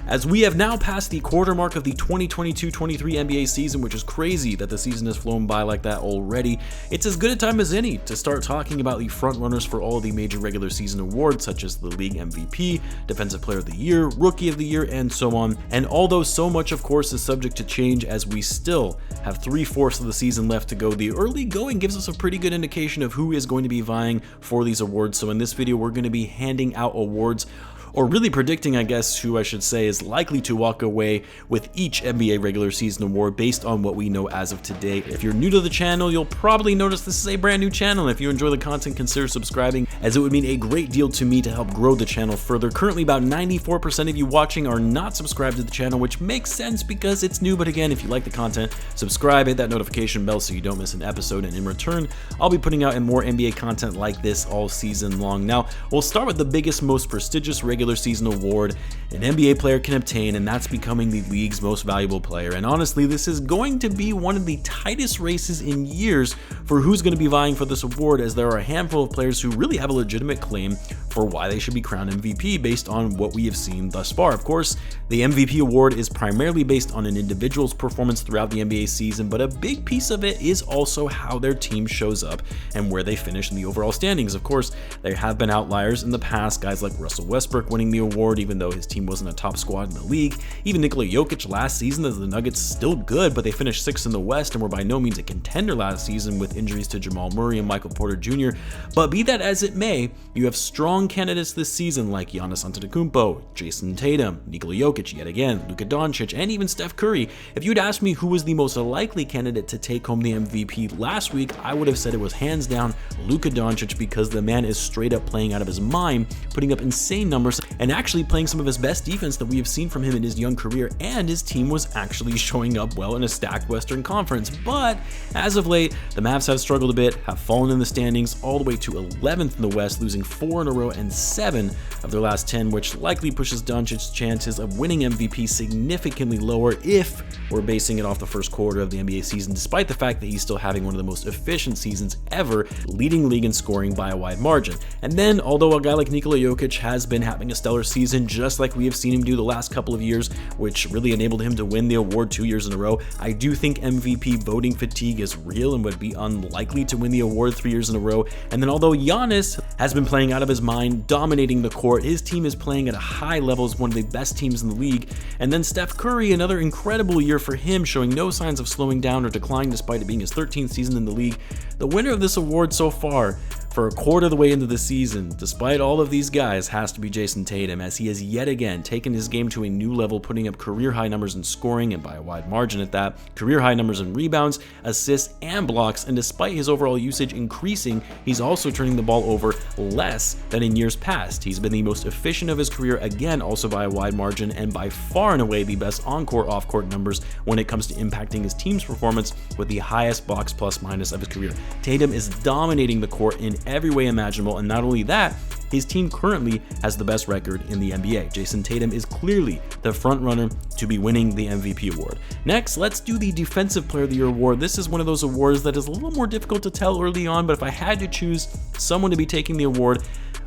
As we have now passed the quarter mark of the 2022-23 NBA season, which is crazy that the season has flown by like that already, it's as good a time as any to start talking about the frontrunners for all of the major regular season awards, such as the league MVP, Defensive Player of the Year, Rookie of the Year, and so on. And although so much, of course, is subject to change as we still have 3/4 of the season left to go, the early going gives us a pretty good indication of who is going to be vying for these awards. So in this video, we're going to be handing out awards, or really predicting, I guess, who I should say is likely to walk away with each NBA regular season award based on what we know as of today. If you're new to the channel, you'll probably notice this is a brand new channel. If you enjoy the content, consider subscribing, as it would mean a great deal to me to help grow the channel further. Currently, about 94% of you watching are not subscribed to the channel, which makes sense because it's new. But again, if you like the content, subscribe, hit that notification bell so you don't miss an episode, and in return, I'll be putting out more NBA content like this all season long. Now, we'll start with the biggest, most prestigious regular season award an NBA player can obtain, and that's becoming the league's most valuable player. And honestly, this is going to be one of the tightest races in years for who's going to be vying for this award, as there are a handful of players who really have a legitimate claim for why they should be crowned MVP based on what we have seen thus far. Of course, the MVP award is primarily based on an individual's performance throughout the NBA season, but a big piece of it is also how their team shows up and where they finish in the overall standings. Of course, there have been outliers in the past, guys like Russell Westbrook winning the award even though his team wasn't a top squad in the league. Even Nikola Jokic last season, as the Nuggets still good, but they finished 6th in the West and were by no means a contender last season with injuries to Jamal Murray and Michael Porter Jr. But be that as it may, you have strong candidates this season like Giannis Antetokounmpo, Jayson Tatum, Nikola Jokic yet again, Luka Doncic, and even Steph Curry. If you'd asked me who was the most likely candidate to take home the MVP last week, I would have said it was hands down Luka Doncic, because the man is straight up playing out of his mind, putting up insane numbers and actually playing some of his best defense that we have seen from him in his young career, and his team was actually showing up well in a stacked Western Conference. But as of late, the Mavs have struggled a bit, have fallen in the standings all the way to 11th in the West, losing 4 in a row and 7 of their last 10, which likely pushes Doncic's chances of winning MVP significantly lower if we're basing it off the first quarter of the NBA season, despite the fact that he's still having one of the most efficient seasons ever, leading the league in scoring by a wide margin. And then, although a guy like Nikola Jokic has been having a stellar season, just like we have seen him do the last couple of years, which really enabled him to win the award 2 years in a row, I do think MVP voting fatigue is real and would be unlikely to win the award 3 years in a row. And then, although Giannis has been playing out of his mind, dominating the court, his team is playing at a high level, as one of the best teams in the league. And then Steph Curry, another incredible year for him, showing no signs of slowing down or declining despite it being his 13th season in the league. The winner of this award so far, for a quarter of the way into the season, despite all of these guys, has to be Jayson Tatum, as he has yet again taken his game to a new level, putting up career-high numbers in scoring, and by a wide margin at that, career-high numbers in rebounds, assists, and blocks. And despite his overall usage increasing, he's also turning the ball over less than in years past. He's been the most efficient of his career, again, also by a wide margin, and by far and away the best on-court, off-court numbers when it comes to impacting his team's performance, with the highest box plus-minus of his career. Tatum is dominating the court in every way imaginable, and not only that, his team currently has the best record in the NBA. Jayson Tatum is clearly the front runner to be winning the MVP award. Next, let's do the Defensive Player of the Year award. This is one of those awards that is a little more difficult to tell early on, but if I had to choose someone to be taking the award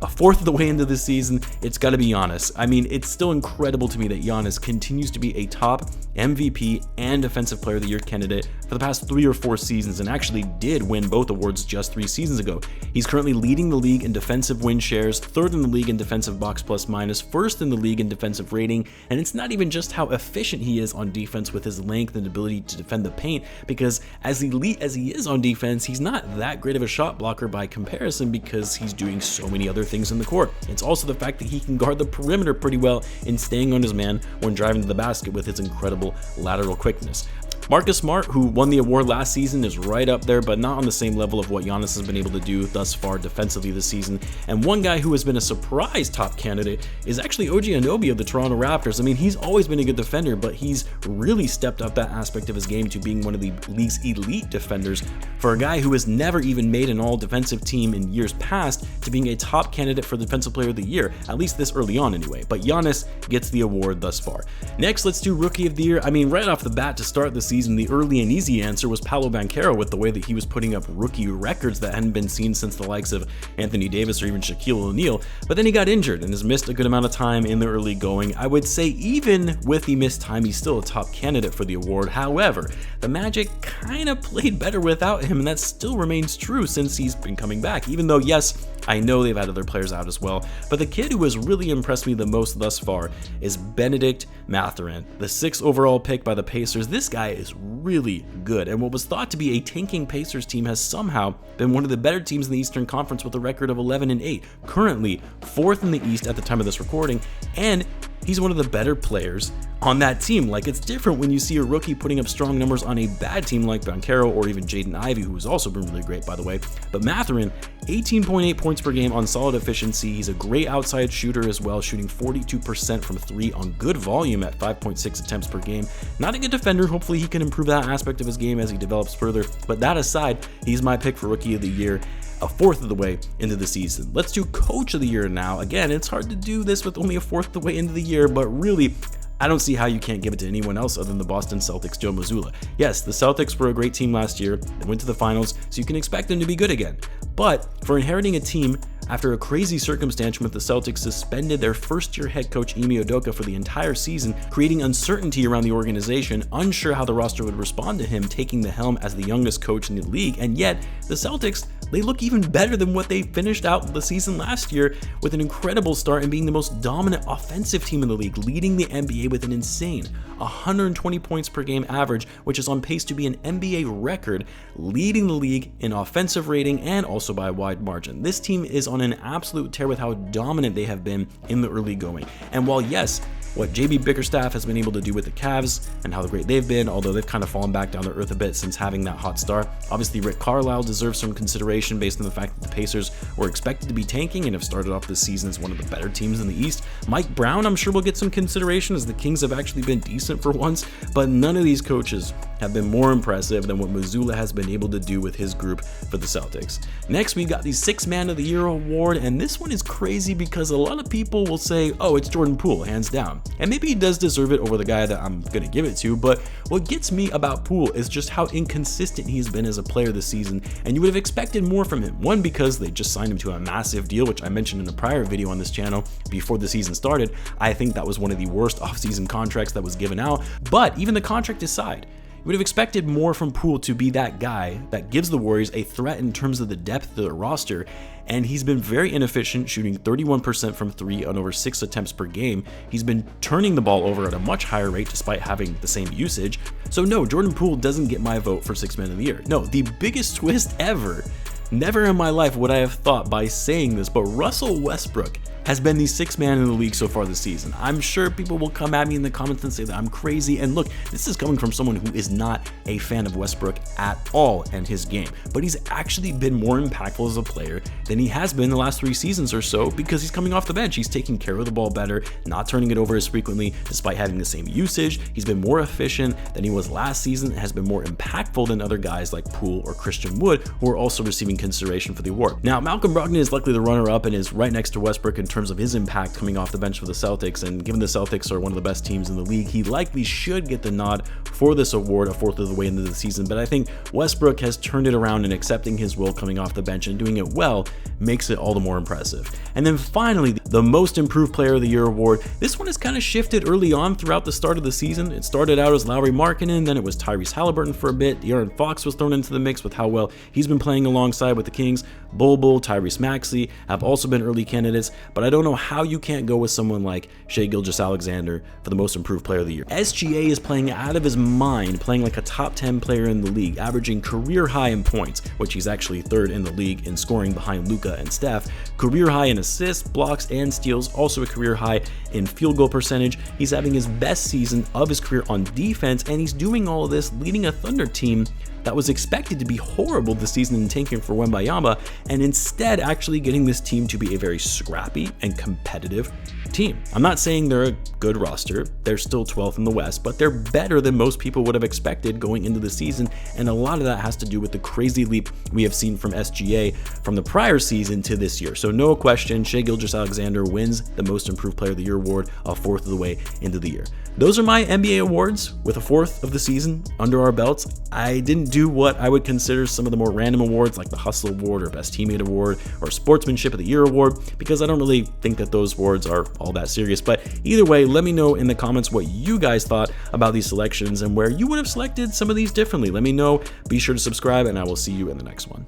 a fourth of the way into the season, it's got to be Giannis. I mean, it's still incredible to me that Giannis continues to be a top MVP and Defensive Player of the Year candidate for the past 3 or 4 seasons, and actually did win both awards just 3 seasons ago. He's currently leading the league in defensive win shares, 3rd in the league in defensive box plus minus, 1st in the league in defensive rating. And it's not even just how efficient he is on defense with his length and ability to defend the paint, because as elite as he is on defense, he's not that great of a shot blocker by comparison, because he's doing so many other things in the court. It's also the fact that he can guard the perimeter pretty well in staying on his man when driving to the basket with his incredible lateral quickness. Marcus Smart, who won the award last season, is right up there, but not on the same level of what Giannis has been able to do thus far defensively this season. And one guy who has been a surprise top candidate is actually OG Anunoby of the Toronto Raptors. I mean, he's always been a good defender, but he's really stepped up that aspect of his game to being one of the league's elite defenders. For a guy who has never even made an all-defensive team in years past, to being a top candidate for Defensive Player of the Year, at least this early on anyway. But Giannis gets the award thus far. Next, let's do Rookie of the Year. I mean, right off the bat to start the season, season, the early and easy answer was Paolo Banchero, with the way that he was putting up rookie records that hadn't been seen since the likes of Anthony Davis or even Shaquille O'Neal. But then he got injured and has missed a good amount of time in the early going. I would say even with the missed time, he's still a top candidate for the award. However, the Magic kind of played better without him, and that still remains true since he's been coming back, even though, yes, I know they've had other players out as well, but the kid who has really impressed me the most thus far is Bennedict Mathurin, the 6th overall pick by the Pacers. This guy is really good, and what was thought to be a tanking Pacers team has somehow been one of the better teams in the Eastern Conference with a record of 11-8, currently 4th in the East at the time of this recording, and he's one of the better players on that team. Like, it's different when you see a rookie putting up strong numbers on a bad team like Banchero or even Jaden Ivey, who has also been really great, by the way. But Mathurin, 18.8 points per game on solid efficiency. He's a great outside shooter as well, shooting 42% from 3 on good volume at 5.6 attempts per game. Not a good defender. Hopefully he can improve that aspect of his game as he develops further. But that aside, he's my pick for Rookie of the Year, a fourth of the way into the season. Let's do Coach of the Year now. Again, it's hard to do this with only a fourth of the way into the year, but really, I don't see how you can't give it to anyone else other than the Boston Celtics' Joe Mazzulla. Yes, the Celtics were a great team last year. They went to the finals, so you can expect them to be good again. But for inheriting a team after a crazy circumstance when the Celtics suspended their first-year head coach Ime Udoka for the entire season, creating uncertainty around the organization, unsure how the roster would respond to him taking the helm as the youngest coach in the league, and yet the Celtics, they look even better than what they finished out the season last year with an incredible start and being the most dominant offensive team in the league, leading the NBA with an insane 120 points per game average, which is on pace to be an NBA record, leading the league in offensive rating and also by a wide margin. This team is on an absolute tear with how dominant they have been in the early going. And while yes, what JB Bickerstaff has been able to do with the Cavs and how great they've been, although they've kind of fallen back down to earth a bit since having that hot start. Obviously, Rick Carlisle deserves some consideration based on the fact that the Pacers were expected to be tanking and have started off this season as one of the better teams in the East. Mike Brown, I'm sure, will get some consideration as the Kings have actually been decent for once, but none of these coaches have been more impressive than what Mazzulla has been able to do with his group for the Celtics. Next, we got the 6th Man of the Year award, and this one is crazy because a lot of people will say, oh, it's Jordan Poole, hands down. And maybe he does deserve it over the guy that I'm going to give it to, but what gets me about Poole is just how inconsistent he's been as a player this season, and you would have expected more from him. One, because they just signed him to a massive deal, which I mentioned in a prior video on this channel before the season started. I think that was one of the worst offseason contracts that was given out, but even the contract aside, you would have expected more from Poole to be that guy that gives the Warriors a threat in terms of the depth of the roster, and he's been very inefficient, shooting 31% from 3 on over 6 attempts per game. He's been turning the ball over at a much higher rate despite having the same usage. So no, Jordan Poole doesn't get my vote for 6th Man of the Year. No, the biggest twist ever. Never in my life would I have thought by saying this, but Russell Westbrook has been the 6th man in the league so far this season. I'm sure people will come at me in the comments and say that I'm crazy, and look, this is coming from someone who is not a fan of Westbrook at all and his game, but he's actually been more impactful as a player than he has been the last 3 seasons or so because he's coming off the bench. He's taking care of the ball better, not turning it over as frequently despite having the same usage. He's been more efficient than he was last season and has been more impactful than other guys like Poole or Christian Wood, who are also receiving consideration for the award. Now, Malcolm Brogdon is likely the runner-up and is right next to Westbrook in terms of his impact coming off the bench for the Celtics, and given the Celtics are one of the best teams in the league, he likely should get the nod for this award a fourth of the way into the season. But I think Westbrook has turned it around, and accepting his role coming off the bench and doing it well makes it all the more impressive. And then finally, the Most Improved Player of the Year award. This one has kind of shifted early on throughout the start of the season. It started out as Lauri Markkanen, then it was Tyrese Halliburton for a bit. De'Aaron Fox was thrown into the mix with how well he's been playing alongside with the Kings. Bol Bol, Tyrese Maxey have also been early candidates, but I don't know how you can't go with someone like Shai Gilgeous-Alexander for the Most Improved Player of the Year. SGA is playing out of his mind, playing like a top 10 player in the league, averaging career high in points, which he's actually 3rd in the league in scoring behind Luka and Steph, career high in assists, blocks, and steals, also a career high in field goal percentage. He's having his best season of his career on defense, and he's doing all of this leading a Thunder team that was expected to be horrible this season in tanking for Wembanyama, and instead actually getting this team to be a very scrappy and competitive team. I'm not saying they're a good roster. They're still 12th in the West, but they're better than most people would have expected going into the season, and a lot of that has to do with the crazy leap we have seen from SGA from the prior season to this year. So no question, Shai Gilgeous-Alexander wins the Most Improved Player of the Year award a fourth of the way into the year. Those are my NBA awards with a fourth of the season under our belts. I didn't do what I would consider some of the more random awards like the Hustle Award or Best Teammate Award or Sportsmanship of the Year Award, because I don't really think that those awards are all that serious. But either way, let me know in the comments what you guys thought about these selections and where you would have selected some of these differently. Let me know. Be sure to subscribe, and I will see you in the next one.